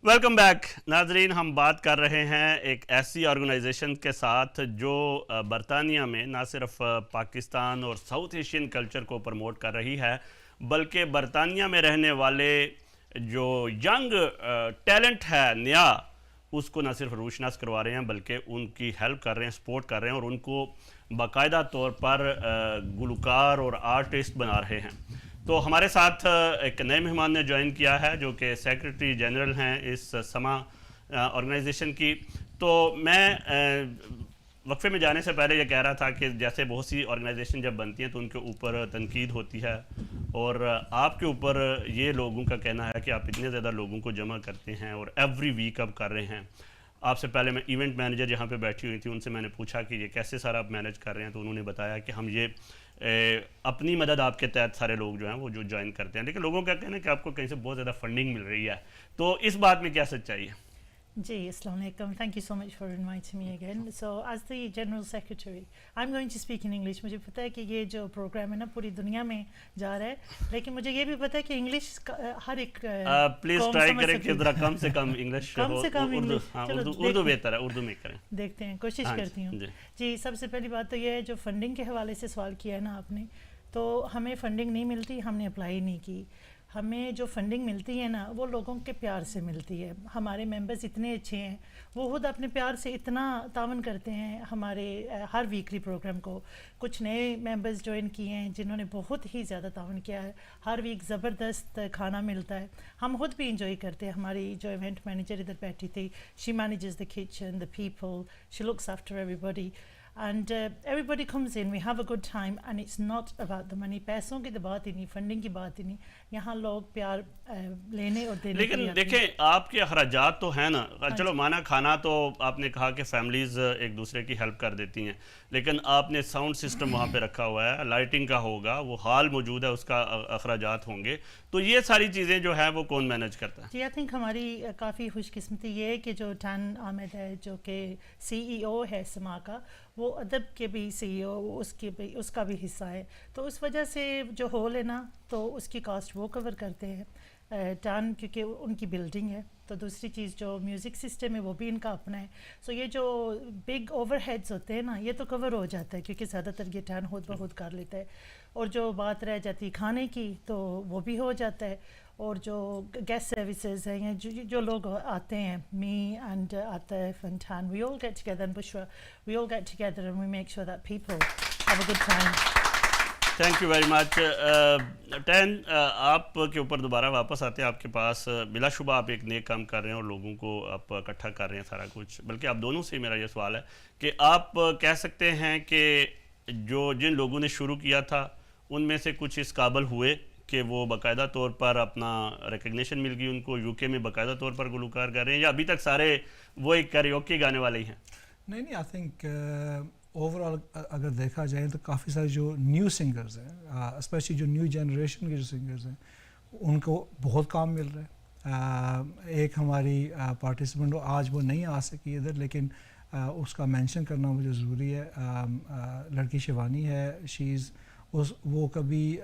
Welcome back ناظرین. ہم بات کر رہے ہیں ایک ایسی آرگنائزیشن کے ساتھ جو برطانیہ میں نہ صرف پاکستان اور ساؤتھ ایشین کلچر کو پروموٹ کر رہی ہے بلکہ برطانیہ میں رہنے والے جو ینگ ٹیلنٹ ہے نیا اس کو نہ صرف روشناس کروا رہے ہیں بلکہ ان کی ہیلپ کر رہے ہیں, سپورٹ کر رہے ہیں اور ان کو باقاعدہ طور پر گلوکار اور آرٹسٹ بنا رہے ہیں. تو ہمارے ساتھ ایک نئے مہمان نے جوائن کیا ہے جو کہ سیکرٹری جنرل ہیں اس سما آرگنائزیشن کی. تو میں وقفے میں جانے سے پہلے یہ کہہ رہا تھا کہ جیسے بہت سی آرگنائزیشن جب بنتی ہیں تو ان کے اوپر تنقید ہوتی ہے اور آپ کے اوپر یہ لوگوں کا کہنا ہے کہ آپ اتنے زیادہ لوگوں کو جمع کرتے ہیں اور ایوری ویک اب کر رہے ہیں. آپ سے پہلے میں ایونٹ مینیجر جہاں پہ بیٹھی ہوئی تھی ان سے میں نے پوچھا کہ یہ کیسے سارا آپ مینیج کر رہے ہیں, تو انہوں نے بتایا کہ ہم یہ اپنی مدد آپ کے تحت سارے لوگ جو ہیں وہ جو جوائن کرتے ہیں, لیکن لوگوں کا کہنا ہے کہ آپ کو کہیں سے بہت زیادہ فنڈنگ مل رہی ہے. تو اس بات میں کیا سچائی ہے؟ جی السلام علیکم. Thank you so much for inviting me again. So as the general secretary I am going to speak in English. مجھے پتہ ہے کہ یہ جو پروگرام ہے نا پوری دنیا میں جا رہا ہے, لیکن مجھے یہ بھی پتہ ہے کہ انگلش ہر ایک پلیز ٹرائی کریں کہ ذرا کم سے کم انگلش کم سے کم انگلش. اردو بہتر ہے, اردو میں کریں. دیکھتے ہیں, کوشش کرتی ہوں. جی سب سے پہلی بات تو یہ ہے جو فنڈنگ کے حوالے سے سوال کیا ہے نا آپ نے, تو ہمیں فنڈنگ نہیں ملتی, ہم نے اپلائی نہیں کی. ہمیں جو فنڈنگ ملتی ہے نا وہ لوگوں کے پیار سے ملتی ہے. ہمارے ممبرز اتنے اچھے ہیں, وہ خود اپنے پیار سے اتنا تعاون کرتے ہیں ہمارے ہر ویکلی پروگرام کو. کچھ نئے ممبرز جوائن کیے ہیں جنہوں نے بہت ہی زیادہ تعاون کیا ہے. ہر ویک زبردست کھانا ملتا ہے, ہم خود بھی انجوائے کرتے ہیں. ہماری جو ایونٹ مینیجر ادھر بیٹھی تھی, she manages the kitchen, the people, she looks after everybody and everybody comes in, we have a good time and it's not about the money. پیسوں کی تو بات ہی نہیں, فنڈنگ کی بات ہی نہیں, یہاں لوگ پیار لینے اور دینے. لیکن دیکھیں آپ کے اخراجات تو ہیں نا, چلو مانا کھانا تو آپ نے کہا کہ فیملیز ایک دوسرے کی ہیلپ کر دیتی ہیں, لیکن آپ نے ساؤنڈ سسٹم وہاں پہ رکھا ہوا ہے, لائٹنگ کا ہوگا, وہ ہال موجود ہے, اس کا اخراجات ہوں گے, تو یہ ساری چیزیں جو ہے وہ کون مینیج کرتا ہے؟ جی آئی تھنک ہماری کافی خوش قسمتی یہ ہے کہ جو ٹان احمد ہے جو کہ سی ای او ہے سما کا, وہ ادب کے بھی سی ای او, اس کا بھی حصہ ہے. تو اس وجہ سے جو ہول ہے نا تو اس کی کاسٹ وہ کور کرتے ہیں ٹان, کیونکہ ان کی بلڈنگ ہے. تو دوسری چیز جو میوزک سسٹم ہے وہ بھی ان کا اپنا ہے. سو یہ جو بگ اوور ہیڈز ہوتے ہیں نا یہ تو کور ہو جاتا ہے کیونکہ زیادہ تر یہ ٹان خود بخود کر لیتا ہے. اور جو بات رہ جاتی کھانے کی تو وہ بھی ہو جاتا ہے. اور جو گیسٹ سروسز ہیں یا جو لوگ آتے ہیں, me and Atif and Tan, we all get together, and Bushra, we all get together and we make sure that people have a good time. Thank you very much. Tan, آپ کے اوپر دوبارہ واپس آتے ہیں, آپ کے پاس بلا شبہ آپ ایک نیک کام کر رہے ہیں اور لوگوں کو آپ اکٹھا کر رہے ہیں سارا کچھ. بلکہ آپ دونوں سے میرا یہ سوال ہے کہ آپ کہہ سکتے ہیں کہ جو جن لوگوں نے شروع کیا تھا ان میں سے کچھ اس قابل ہوئے کہ وہ باقاعدہ طور پر اپنا ریکگنیشن مل گئی ان کو, یو کے میں باقاعدہ طور پر گلوکار کر رہے ہیں, یا ابھی تک سارے وہ ایک کیریوکے گانے والے ہی ہیں؟ نہیں, آئی تھنک اوور آل اگر دیکھا جائے تو کافی سارے جو نیو سنگرز ہیں, اسپیشلی جو نیو جنریشن کے جو سنگرز ہیں, ان کو بہت کام مل رہا ہے. ایک ہماری پارٹیسپینٹ آج وہ نہیں آ سکی ادھر, لیکن اس کا مینشن کرنا مجھے ضروری ہے. لڑکی شیوانی ہے, وہ کبھی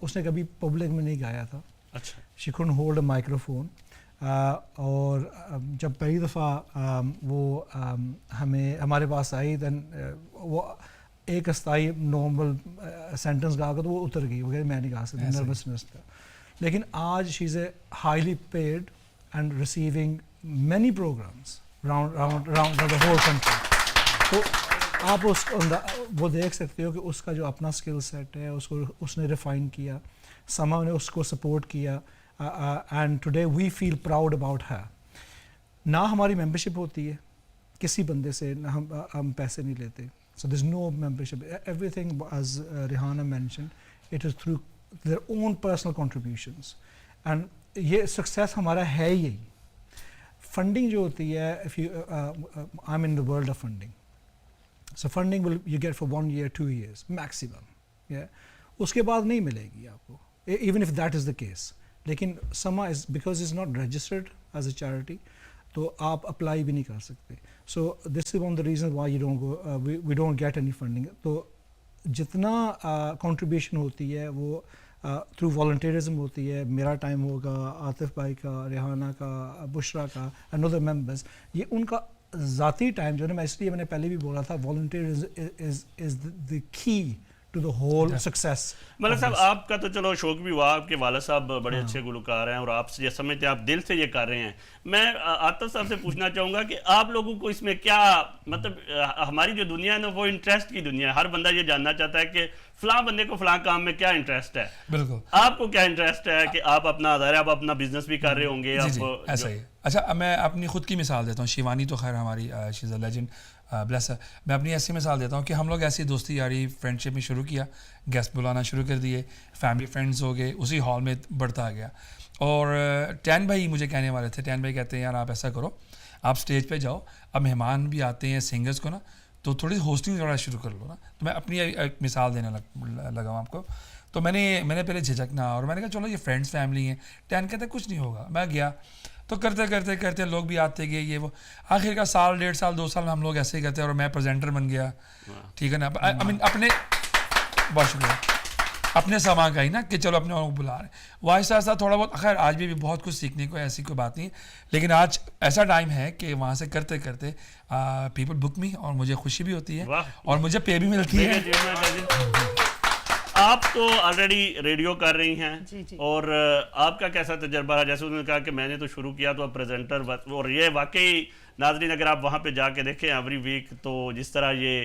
اس نے کبھی پبلک میں نہیں گایا تھا. اچھا. شی couldn't hold a micro phone. اور جب پہلی دفعہ وہ ہمارے پاس آئی دین وہ ایک استائی نارمل سینٹنس گا کر تو وہ اتر گئی, وغیرہ میں نہیں گا سکتی نروسنس کا. لیکن آج she is a highly paid and receiving many programmes round the whole country. تو آپ وہ دیکھ سکتے ہو کہ اس کا جو اپنا اسکل سیٹ ہے اس نے ریفائن کیا, سما نے اس کو سپورٹ کیا, and today we feel proud about her. نہ ہماری ممبرشپ ہوتی ہے کسی بندے سے, نہ ہم پیسے نہیں لیتے. So there is no membership, everything as Rehana mention it is through their own personal contributions. And یہ سکسیس ہمارا ہے یہی. فنڈنگ جو ہوتی ہے, if you I am in the world of funding, so funding will you get for 1 year 2 years maximum, اس کے بعد نہیں ملے گی آپ کو, even if that is the case. لیکن سما is because is not registered as a charity, تو آپ اپلائی بھی نہیں کر سکتے. So this is one of the reason why you don't go, we don't get any funding. تو جتنا کنٹریبیوشن ہوتی ہے وہ تھرو والنٹیرزم ہوتی ہے. میرا ٹائم ہوگا, عاطف بھائی کا, ریحانہ کا, بشرا کا, another members, یہ ان کا ذاتی ٹائم جو ہے نا, میں اس لیے میں نے پہلے بھی بولا تھا volunteerism is the key to the whole success. ملک صاحب آپ کا تو چلو شوق بھی ہوا, آپ کے والد صاحب بڑے اچھے گلوکار ہیں اور آپ سے یہ سمجھتے ہیں, آپ دل سے یہ کر رہے ہیں. میں عاطف صاحب سے پوچھنا چاہوں گا کہ آپ لوگوں کو اس میں کیا, مطلب ہماری جو دنیا ہے نا وہ انٹرسٹ کی دنیا ہے, ہر بندہ یہ جاننا چاہتا ہے کہ فلاں بندے کو فلاں کام میں کیا انٹرسٹ ہے. بالکل آپ کو کیا انٹرسٹ ہے کہ آپ اپنا ظاہر آپ اپنا بزنس بھی کر رہے ہوں گے. ایسا ہی. اچھا میں اپنی خود کی مثال دیتا ہوں. شیوانی تو خیر ہماری شی از اے لیجنڈ, بلیس. میں اپنی ایسی مثال دیتا ہوں کہ ہم لوگ ایسی دوستی یاری فرینڈ شپ میں شروع کیا, گیسٹ بلانا شروع کر دیے, فیملی فرینڈز ہو گئے, اسی ہال میں بڑھتا گیا. اور ٹین بھائی مجھے کہنے والے تھے, ٹین بھائی کہتے ہیں یار آپ ایسا کرو, آپ اسٹیج پہ جاؤ, اب مہمان بھی آتے ہیں سنگرز کو نا, تو تھوڑی ہوسٹنگ کرنا شروع کر لو نا. تو میں اپنی ایک مثال دینے لگا ہوں آپ کو. تو میں نے پہلے جھجکنا, اور میں نے کہا چلو یہ فرینڈس فیملی ہیں. ٹین کہتے ہیں کچھ نہیں ہوگا. میں گیا تو کرتے لوگ بھی آتے گئے, یہ وہ آخر کا سال 1.5 سال 2 سال ہم لوگ ایسے ہی کرتے ہیں, اور میں پریزنٹر بن گیا. ٹھیک ہے نا, اپنے بہت شکریہ, اپنے سامان کا ہی نا کہ چلو اپنے کو بلا رہے ہیں. وہ آہستہ آہستہ تھوڑا بہت, خیر آج بھی بہت کچھ سیکھنے کو, ایسی کوئی بات نہیں, لیکن آج ایسا ٹائم ہے کہ وہاں سے کرتے پیپل بک می, اور مجھے خوشی بھی ہوتی ہے اور مجھے پے بھی ملتی ہے. آپ تو آلریڈی ریڈیو کر رہی ہیں, اور آپ کا کیسا تجربہ رہا؟ جیسے انہوں نے کہا کہ میں نے تو شروع کیا تو اب پریزنٹر, اور یہ واقعی ناظرین اگر آپ وہاں پہ جا کے دیکھیں ایوری ویک تو جس طرح یہ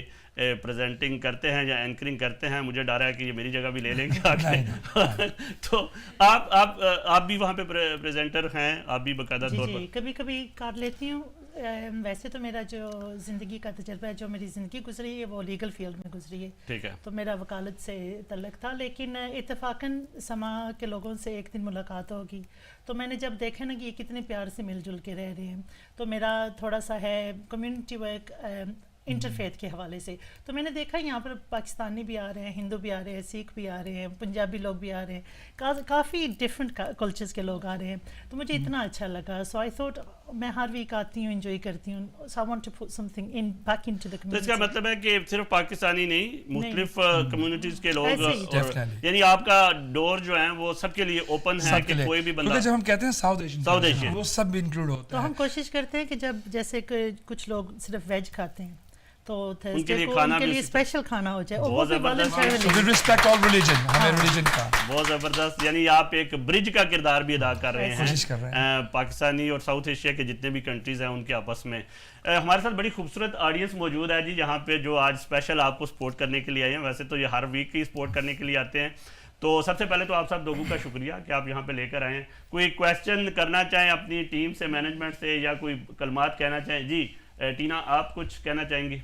پریزنٹنگ کرتے ہیں یا اینکرنگ کرتے ہیں, مجھے ڈر ہے کہ یہ میری جگہ بھی لے لیں گے آگے. تو آپ بھی وہاں پہ پریزنٹر ہیں, آپ بھی باقاعدہ طور پر؟ کبھی کبھی کر لیتی ہوں. ویسے تو میرا جو زندگی کا تجربہ ہے, جو میری زندگی گزری ہے وہ لیگل فیلڈ میں گزری ہے. ٹھیک ہے. تو میرا وکالت سے تعلق تھا, لیکن اتفاقاً سما کے لوگوں سے ایک دن ملاقات ہوگی, تو میں نے جب دیکھا نا کہ یہ کتنے پیار سے مل جل کے رہ رہے ہیں, تو میرا تھوڑا سا ہے کمیونٹی ورک انٹرفیتھ کے حوالے سے. تو میں نے دیکھا یہاں پر پاکستانی بھی آ رہے ہیں, ہندو بھی آ رہے ہیں, سکھ بھی آ رہے ہیں, پنجابی لوگ بھی آ رہے ہیں, کافی ڈفرینٹ کلچرز کے لوگ آ رہے ہیں. تو مجھے اتنا اچھا لگا, سو آئی تھوٹ میں ہر ویک آتی ہوں, انجوائے کرتی ہوں. So I want to put something in back into the community. تو اس کا مطلب ہے کہ صرف پاکستانی نہیں, مختلف کمیونٹیز کے لوگ, یعنی آپ کا ڈور جو ہے وہ سب کے لیے اوپن ہے کہ کوئی بھی بندہ. جب ہم کہتے ہیں ساؤتھ ایشین وہ سب انکلوڈ ہوتا ہے. تو ہم کوشش کرتے ہیں کہ جب جیسے کچھ لوگ صرف ویج کھاتے ہیں تو ان کے لیے اسپیشل کھانا ہو جائے. بہت زبردست. یعنی آپ ایک برج کا کردار بھی ادا کر رہے ہیں پاکستانی اور ساؤتھ ایشیا کے جتنے بھی کنٹریز ہیں ان کے آپس میں. ہمارے ساتھ بڑی خوبصورت آڈینس موجود ہے جی, جہاں پہ جو آج اسپیشل آپ کو سپورٹ کرنے کے لیے آئے ہیں. ویسے تو یہ ہر ویک ہی سپورٹ کرنے کے لیے آتے ہیں. تو سب سے پہلے تو آپ سب لوگوں کا شکریہ کہ آپ یہاں پہ لے کر آئے ہیں. کوئی کویسچن کرنا چاہیں اپنی ٹیم سے, مینجمنٹ سے, یا کوئی کلمات کہنا چاہیں؟ جی ٹینا آپ کچھ کہنا چاہیں گی؟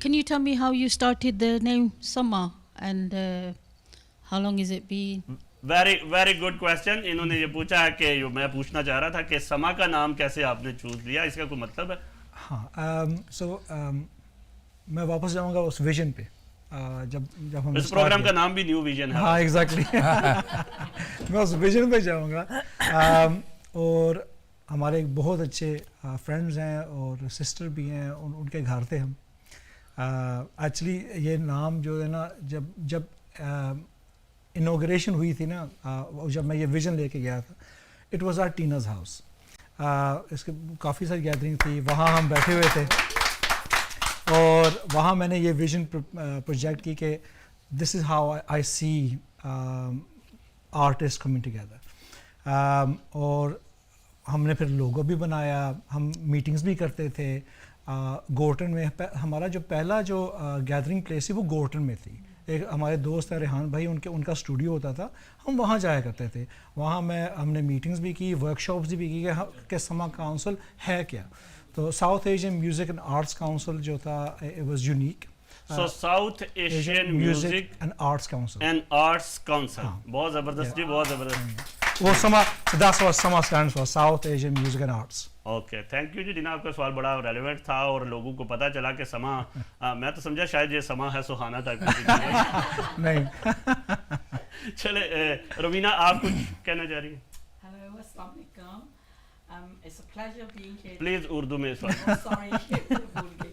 Can you tell me how you started the name Sama and how long has it been? Very good question. انہوں نے یہ پوچھا ہے کہ میں پوچھنا چاہ رہا تھا کہ سما کا نام کیسے آپ نے چوز لیا, اس کا کوئی مطلب ہے؟ ہاں, سو میں واپس جاؤں گا اس ویژن پہ. جب ہم اس پروگرام کا نام بھی نیو ویژن ہے. ہاں ایگزیکٹلی, میں اس ویژن پہ جاؤں گا. اور ہمارے ایک بہت اچھے فرینڈز ہیں اور سسٹر بھی ہیں, ان کے گھر تھے ہم. ایکچولی یہ نام جو ہے نا, جب انوگریشن ہوئی تھی نا, جب میں یہ ویژن لے کے گیا تھا, اٹ واز آر ٹیناز ہاؤس. اس کے کافی ساری گیدرنگ تھی, وہاں ہم بیٹھے ہوئے تھے, اور وہاں میں نے یہ ویژن پروجیکٹ کی کہ this is how I see artist coming together. اور ہم نے پھر لوگو بھی بنایا, ہم میٹنگز بھی کرتے تھے. گورٹن میں ہمارا جو پہلا جو گیدرنگ پلیس تھی وہ گورٹن میں تھی. ایک ہمارے دوست ہیں ریحان بھائی, ان کا اسٹوڈیو ہوتا تھا, ہم وہاں جایا کرتے تھے. وہاں ہم نے میٹنگز بھی کی, ورک شاپس بھی کی کہ سما کاؤنسل ہے کیا. تو south Asian music and arts council جو تھا, it was unique. So South Asian Music and Arts Council. And Arts Council. بہت زبردست جی, بہت زبردست. وہ سما, that's what Sama stands for, South Asian Music and Arts. Okay, thank you جی. ڈینا آپ کا سوال بڑا ریلیونٹ تھا اور لوگوں کو پتہ چلا کہ سما, میں تو سمجھا شاید یہ سما ہے سہانا ٹائپ کی. نہیں. چلے روینا آپ کچھ کہنا چاہ رہی ہیں؟ Hello, السلام علیکم. It's a pleasure being here. Please Urdu میں سوال. Sorry, بھول گئی.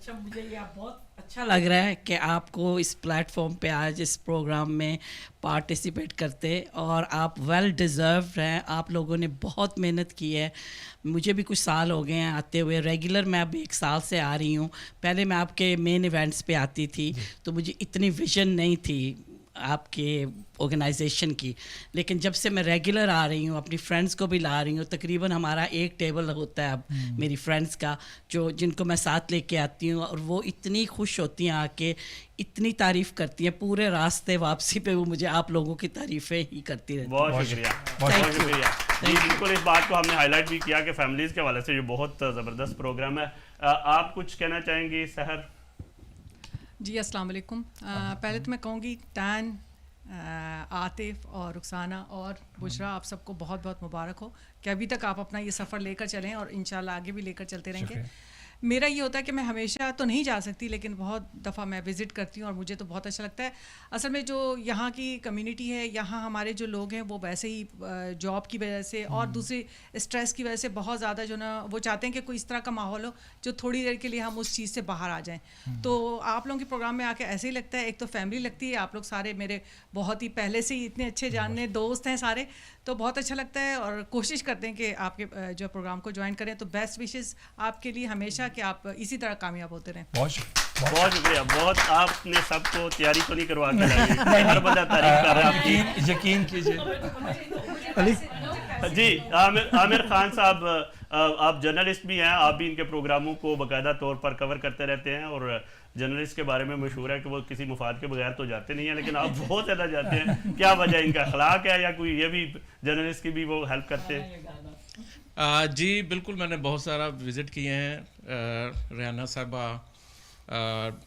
اچھا مجھے یہ بہت اچھا لگ رہا ہے کہ آپ کو اس پلیٹ فارم پہ آج اس پروگرام میں پارٹیسپیٹ کرتے, اور آپ ویل ڈیزروڈ ہیں. آپ لوگوں نے بہت محنت کی ہے. مجھے بھی کچھ سال ہو گئے ہیں آتے ہوئے, ریگولر میں اب 1 سال سے آ رہی ہوں. پہلے میں آپ کے مین ایونٹس پہ آتی تھی تو مجھے اتنی ویژن نہیں تھی آپ کے آرگنائزیشن کی, لیکن جب سے میں ریگولر آ رہی ہوں اپنی فرینڈس کو بھی لا رہی ہوں. تقریباً ہمارا ایک ٹیبل ہوتا ہے اب میری فرینڈس کا, جن کو میں ساتھ لے کے آتی ہوں, اور وہ اتنی خوش ہوتی ہیں آ کے, اتنی تعریف کرتی ہیں پورے راستے واپسی پہ, وہ مجھے آپ لوگوں کی تعریفیں ہی کرتی رہتی ہیں. بہت شکریہ, بہت شکریہ. جی بالکل, اس بات کو ہم نے ہائی لائٹ بھی کیا کہ فیملیز کے حوالے سے یہ بہت زبردست پروگرام ہے. آپ کچھ کہنا چاہیں گی سحر؟ جی السلام علیکم. پہلے تو میں کہوں گی ٹین, عاطف اور رخسانہ اور بشرا, آپ سب کو بہت بہت مبارک ہو کہ ابھی تک آپ اپنا یہ سفر لے کر چلیں اور انشاءاللہ آگے بھی لے کر چلتے رہیں گے. میرا یہ ہوتا ہے کہ میں ہمیشہ تو نہیں جا سکتی, لیکن بہت دفعہ میں وزٹ کرتی ہوں اور مجھے تو بہت اچھا لگتا ہے. اصل میں جو یہاں کی کمیونٹی ہے, یہاں ہمارے جو لوگ ہیں وہ ویسے ہی جاب کی وجہ سے اور دوسری اسٹریس کی وجہ سے بہت زیادہ جو نا وہ چاہتے ہیں کہ کوئی اس طرح کا ماحول ہو جو تھوڑی دیر کے لیے ہم اس چیز سے باہر آ جائیں. تو آپ لوگوں کے پروگرام میں آ کے ایسے ہی لگتا ہے, ایک تو فیملی لگتی ہے, آپ لوگ سارے میرے بہت ہی پہلے سے ہی اتنے اچھے جاننے دوست ہیں سارے, تو بہت اچھا لگتا ہے. اور کوشش کرتے ہیں کہ آپ کے جو پروگرام کو جوائن کریں. تو بیسٹ وشز آپ کے لیے ہمیشہ کہ آپ اسی طرح کامیاب ہوتے رہیں. بہت شکریہ. بہت آپ نے سب کو تیاری تو نہیں کروا کے لائی, ہر بندہ تعریف کر رہا ہے. یقین کیجیے. جی عامر خان صاحب, آپ جرنلسٹ بھی ہیں, آپ بھی ان کے پروگراموں کو باقاعدہ طور پر کور کرتے رہتے ہیں, اور جرنلسٹ کے بارے میں مشہور ہے کہ وہ کسی مفاد کے بغیر تو جاتے نہیں ہیں, لیکن آپ بہت زیادہ جاتے ہیں. کیا وجہ, ان کا اخلاق ہے یا کوئی یہ بھی جرنلسٹ کی بھی وہ ہیلپ کرتے ہیں؟ جی بالکل, میں نے بہت سارا وزٹ کیے ہیں. ریحانہ صاحبہ,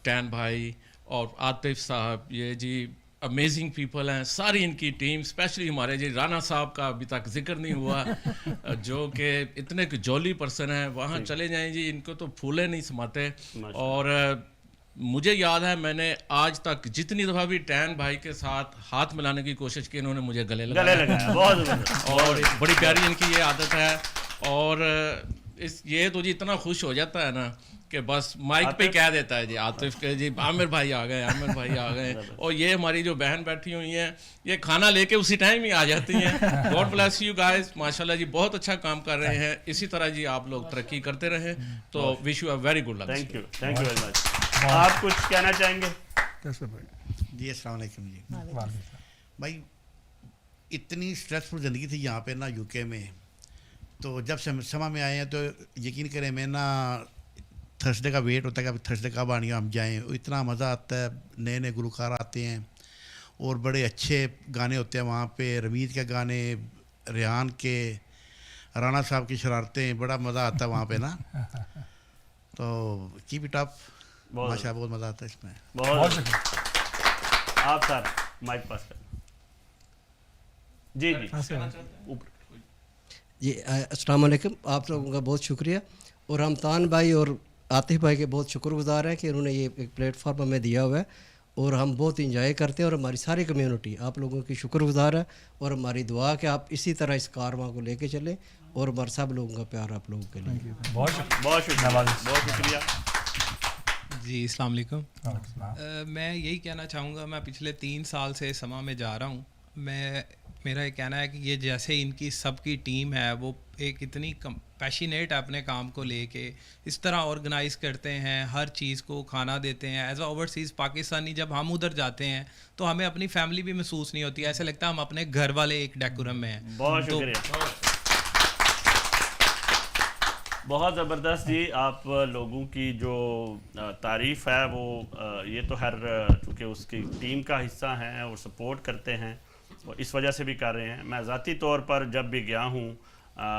ٹین بھائی اور عاطف صاحب, یہ جی امیزنگ پیپل ہیں ساری ان کی ٹیم. اسپیشلی ہمارے جی رانا صاحب کا ابھی تک ذکر نہیں ہوا, جو کہ اتنے جولی پرسن ہیں. وہاں چلے جائیں جی, ان کو تو پھولے نہیں سماتے. اور مجھے یاد ہے میں نے آج تک جتنی دفعہ بھی ٹین بھائی کے ساتھ ہاتھ ملانے کی کوشش کی, انہوں نے مجھے گلے لگایا. اور بڑی پیاری ان کی یہ عادت ہے. اور یہ تو جی اتنا خوش ہو جاتا ہے نا کہ بس مائک پہ کہہ دیتا ہے جی عاطف کے جی عامر بھائی آ گئے, عامر بھائی آ گئے. اور یہ ہماری جو بہن بیٹھی ہوئی ہیں, یہ کھانا لے کے اسی ٹائم ہی آ جاتی ہیں. گاڈ بلیس یو گائز, ماشاءاللہ جی بہت اچھا کام کر رہے ہیں. اسی طرح جی آپ لوگ ترقی کرتے رہیں. تو wish you a very good luck. Thank you, thank you very مچ. آپ کچھ کہنا چاہیں گے؟ جی السلام علیکم. جی بھائی, اتنی اسٹریسفل زندگی تھی یہاں پہ نا یو کے میں, تو جب سے سما میں آئے ہیں تو یقین کریں میں نا تھرسڈے کا ویٹ ہوتا ہے کہ تھرسڈے کب آنی ہم جائیں. اتنا مزہ آتا ہے, نئے نئے گلوکار آتے ہیں اور بڑے اچھے گانے ہوتے ہیں وہاں پہ. رمید کے گانے, ریحان کے, رانا صاحب کی شرارتیں, بڑا مزہ آتا ہے وہاں پہ نا. تو کیپ اٹ اپ, ماشاء بہت مزہ آتا ہے اس میں. بہت شکریہ. آپ سر مائک پاس کریں. جی جی جی السلام علیکم. آپ لوگوں کا بہت شکریہ, اور ہم تان بھائی اور عاطف بھائی کے بہت شکر گزار ہیں کہ انہوں نے یہ ایک پلیٹ فارم ہمیں دیا ہوا ہے, اور ہم بہت انجوائے کرتے ہیں. اور ہماری ساری کمیونٹی آپ لوگوں کی شکر گزار ہے, اور ہماری دعا کہ آپ اسی طرح اس کارواں کو لے کے چلیں, اور ہمارے سب لوگوں کا پیار آپ لوگوں کے لیے. بہت شکریہ, بہت شکریہ. جی السلام علیکم. میں یہی کہنا چاہوں گا, میں پچھلے 3 سال سے سما میں جا رہا ہوں. میرا یہ کہنا ہے کہ یہ جیسے ان کی سب کی ٹیم ہے, وہ ایک اتنی پیشنیٹ اپنے کام کو لے کے اس طرح آرگنائز کرتے ہیں, ہر چیز کو کھانا دیتے ہیں. ایز اے اوورسیز پاکستانی جب ہم ادھر جاتے ہیں تو ہمیں اپنی فیملی بھی محسوس نہیں ہوتی, ایسے لگتا ہے ہم اپنے گھر والے ایک ڈیکورم میں ہیں. بہت شکریہ, بہت زبردست. جی آپ لوگوں کی جو تعریف ہے وہ یہ تو ہر چونکہ اس کی ٹیم کا حصہ ہیں اور سپورٹ کرتے ہیں, اس وجہ سے بھی کر رہے ہیں. میں ذاتی طور پر جب بھی گیا ہوں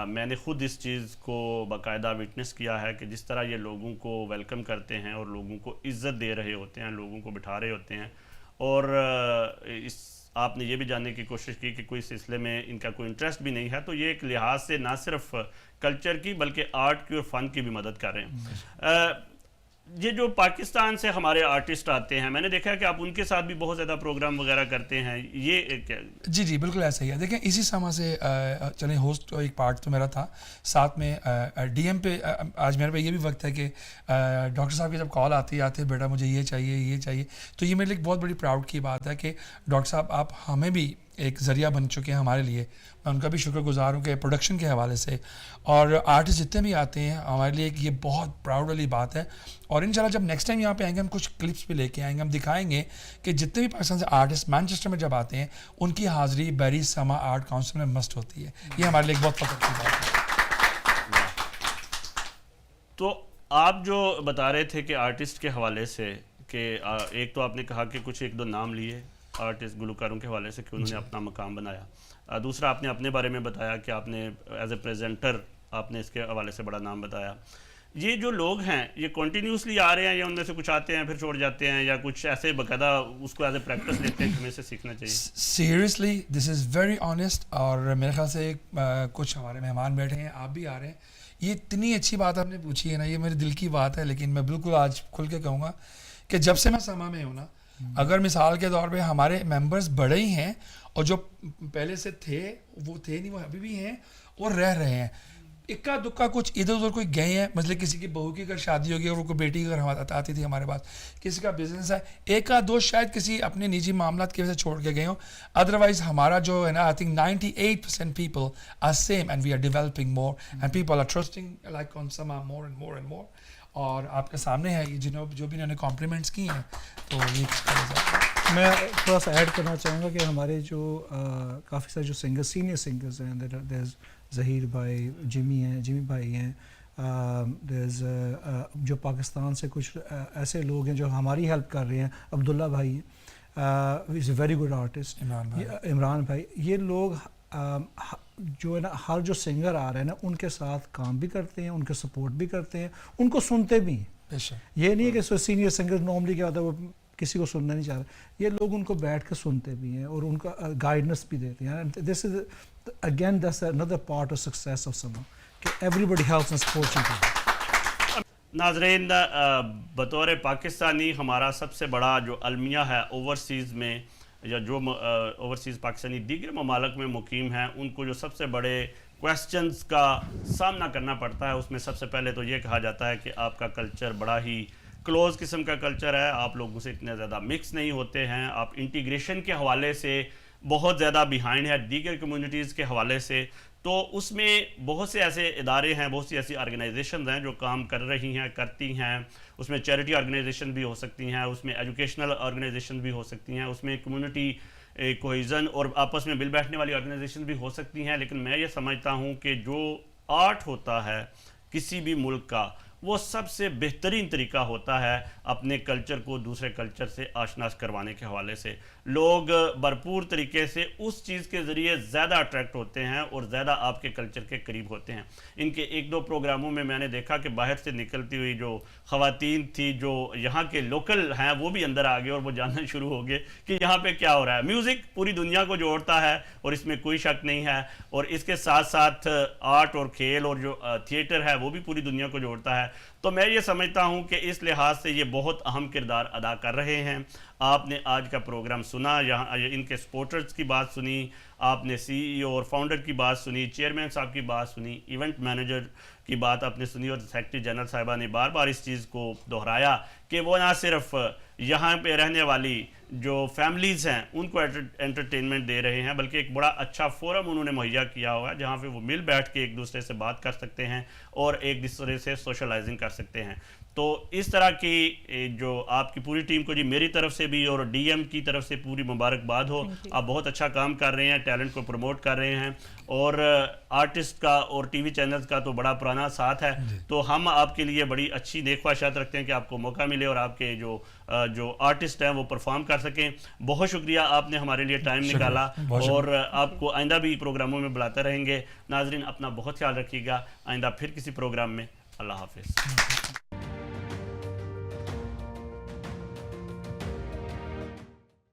میں نے خود اس چیز کو باقاعدہ وٹنس کیا ہے کہ جس طرح یہ لوگوں کو ویلکم کرتے ہیں اور لوگوں کو عزت دے رہے ہوتے ہیں, لوگوں کو بٹھا رہے ہوتے ہیں. اور آپ نے یہ بھی جاننے کی کوشش کی کہ کوئی سلسلے میں ان کا کوئی انٹرسٹ بھی نہیں ہے, تو یہ ایک لحاظ سے نہ صرف کلچر کی بلکہ آرٹ کی اور فن کی بھی مدد کر رہے ہیں. یہ جو پاکستان سے ہمارے آرٹسٹ آتے ہیں، میں نے دیکھا ہے کہ آپ ان کے ساتھ بھی بہت زیادہ پروگرام وغیرہ کرتے ہیں، یہ کیا؟ جی بالکل ایسا ہی ہے. دیکھیں اسی سما سے چلیں ہوسٹ ایک پارٹ تو میرا تھا، ساتھ میں ڈی ایم پہ آج میرے پہ یہ بھی وقت ہے کہ ڈاکٹر صاحب کی جب کال آتی بیٹا مجھے یہ چاہیے، تو یہ میرے لیے ایک بہت بڑی پراؤڈ کی بات ہے کہ ڈاکٹر صاحب آپ ہمیں بھی ایک ذریعہ بن چکے ہیں ہمارے لیے. میں ان کا بھی شکر گزار ہوں کہ پروڈکشن کے حوالے سے اور آرٹسٹ جتنے بھی آتے ہیں ہمارے لیے یہ بہت پراؤڈ والی بات ہے. اور انشاءاللہ جب نیکسٹ ٹائم یہاں پہ آئیں گے ہم کچھ کلپس بھی لے کے آئیں گے، ہم دکھائیں گے کہ جتنے بھی پاکستان سے آرٹسٹ مانچسٹر میں جب آتے ہیں ان کی حاضری بیری سما آرٹ کاؤنسل میں مسٹ ہوتی ہے. یہ ہمارے لیے ایک بہت فخر کی بات ہے. تو آپ جو بتا رہے تھے کہ آرٹسٹ کے حوالے سے کہ ایک تو آپ نے کہا کہ کچھ ایک دو نام لیے آرٹسٹ گلوکاروں کے حوالے سے کہ انہوں نے اپنا مقام بنایا. دوسرا آپ نے اپنے بارے میں بتایا کہ آپ نے ایز اے پریزنٹر آپ نے اس کے حوالے سے بڑا نام بتایا. یہ جو لوگ ہیں یہ کنٹینیوسلی آ رہے ہیں یا ان میں سے کچھ آتے ہیں پھر چھوڑ جاتے ہیں یا کچھ ایسے باقاعدہ اس کو ایز اے پریکٹس لیتے ہیں کہ ہمیں سے سیکھنا چاہیے؟ Seriously this is very honest. اور میرے خیال سے کچھ ہمارے مہمان بیٹھے ہیں، آپ بھی آ رہے ہیں. یہ اتنی اچھی بات آپ نے پوچھی ہے نا، یہ میرے دل کی بات ہے. لیکن میں بالکل آج کھل کے کہوں گا کہ جب سے میں سما میں ہوں نا، اگر مثال کے طور پہ ہمارے ممبرز بڑے ہی ہیں اور جو پہلے سے تھے وہ تھے نہیں، وہ ابھی بھی ہیں اور رہ رہے ہیں. اکا دکا کچھ ادھر ادھر کوئی گئے ہیں، مثلا کسی کی بہو کی اگر شادی ہوگی اور وہ کوئی بیٹی اگر آتی تھی ہمارے پاس، کسی کا بزنس ہے، ایک آدھ دو شاید کسی اپنے نجی معاملات کی وجہ سے چھوڑ کے گئے ہوں. ادروائز ہمارا جو ہے نا I think 98% people are same and we are developing more and people are trusting like on some more and more and more. اور آپ کے سامنے ہے جو بھی انہوں نے کمپلیمنٹس کی ہیں. تو یہ میں تھوڑا سا ایڈ کرنا چاہوں گا کہ ہمارے جو کافی سارے جو سنگر سینئر سنگرز ہیں، دیر ظہیر بھائی، جمی بھائی ہیں، جو پاکستان سے کچھ ایسے لوگ ہیں جو ہماری ہیلپ کر رہے ہیں. عبداللہ بھائی ہیں، is a very good artist. Imran بھائی، یہ لوگ جو ہے نا ہر جو سنگر آ رہے ہیں نا ان کے ساتھ کام بھی کرتے ہیں، ان کے سپورٹ بھی کرتے ہیں، ان کو سنتے بھی ہیں. یہ نہیں ہے کہ سینئر سنگر نارملی کیا ہوتا ہے وہ کسی کو سننا نہیں چاہ رہا، یہ لوگ ان کو بیٹھ کے سنتے بھی ہیں اور ان کا گائیڈنس بھی دیتے ہیں. This is again that's another part of success of Sama کہ everybody helps and supports each other. ناظرین، بطور پاکستانی ہمارا سب سے بڑا جو المیہ ہے اوورسیز میں یا جو اوورسیز پاکستانی دیگر ممالک میں مقیم ہیں، ان کو جو سب سے بڑے کویسچنز کا سامنا کرنا پڑتا ہے، اس میں سب سے پہلے تو یہ کہا جاتا ہے کہ آپ کا کلچر بڑا ہی کلوز قسم کا کلچر ہے، آپ لوگوں سے اتنے زیادہ مکس نہیں ہوتے ہیں، آپ انٹیگریشن کے حوالے سے بہت زیادہ بیہائنڈ ہے دیگر کمیونٹیز کے حوالے سے. تو اس میں بہت سے ایسے ادارے ہیں، بہت سی ایسی آرگنائزیشنز ہیں جو کام کر رہی ہیں، کرتی ہیں. اس میں چیریٹی آرگنائزیشن بھی ہو سکتی ہیں، اس میں ایجوکیشنل آرگنائزیشن بھی ہو سکتی ہیں، اس میں کمیونٹی کوہیزن اور آپس میں مل بیٹھنے والی آرگنائزیشن بھی ہو سکتی ہیں. لیکن میں یہ سمجھتا ہوں کہ جو آرٹ ہوتا ہے کسی بھی ملک کا، وہ سب سے بہترین طریقہ ہوتا ہے اپنے کلچر کو دوسرے کلچر سے آشنا کروانے کے حوالے سے. لوگ بھرپور طریقے سے اس چیز کے ذریعے زیادہ اٹریکٹ ہوتے ہیں اور زیادہ آپ کے کلچر کے قریب ہوتے ہیں. ان کے ایک دو پروگراموں میں نے دیکھا کہ باہر سے نکلتی ہوئی جو خواتین تھی جو یہاں کے لوکل ہیں وہ بھی اندر آ گئے اور وہ جاننا شروع ہو گئے کہ یہاں پہ کیا ہو رہا ہے. میوزک پوری دنیا کو جوڑتا ہے اور اس میں کوئی شک نہیں ہے، اور اس کے ساتھ ساتھ آرٹ اور کھیل اور جو تھیٹر ہے وہ بھی پوری دنیا کو جوڑتا ہے. تو میں یہ سمجھتا ہوں کہ اس لحاظ سے یہ بہت اہم کردار ادا کر رہے ہیں. آپ نے آج کا پروگرام سنا، یہاں ان کے سپورٹرز کی بات سنی، آپ نے سی ای او اور فاؤنڈر کی بات سنی، چیئرمین صاحب کی بات سنی، ایونٹ مینیجر کی بات آپ نے سنی، اور سیکرٹری جنرل صاحبہ نے بار بار اس چیز کو دہرایا کہ وہ نہ صرف یہاں پہ رہنے والی جو فیملیز ہیں ان کو انٹرٹینمنٹ دے رہے ہیں، بلکہ ایک بڑا اچھا فورم انہوں نے مہیا کیا ہوا ہے جہاں پہ وہ مل بیٹھ کے ایک دوسرے سے بات کر سکتے ہیں اور ایک دوسرے سے سوشلائزنگ کر سکتے ہیں. تو اس طرح کی جو آپ کی پوری ٹیم کو جی میری طرف سے بھی اور ڈی ایم کی طرف سے پوری مبارکباد ہو. آپ بہت اچھا کام کر رہے ہیں، ٹیلنٹ کو پروموٹ کر رہے ہیں، اور آرٹسٹ کا اور ٹی وی چینلز کا تو بڑا پرانا ساتھ ہے. تو ہم آپ کے لیے بڑی اچھی نیک خواہشات رکھتے ہیں کہ آپ کو موقع ملے اور آپ کے جو آرٹسٹ ہیں وہ پرفارم کر سکیں. بہت شکریہ آپ نے ہمارے لیے ٹائم نکالا، اور آپ کو آئندہ بھی پروگراموں میں بلاتے رہیں گے. ناظرین اپنا بہت خیال رکھیے گا. آئندہ پھر کسی پروگرام میں. اللہ حافظ.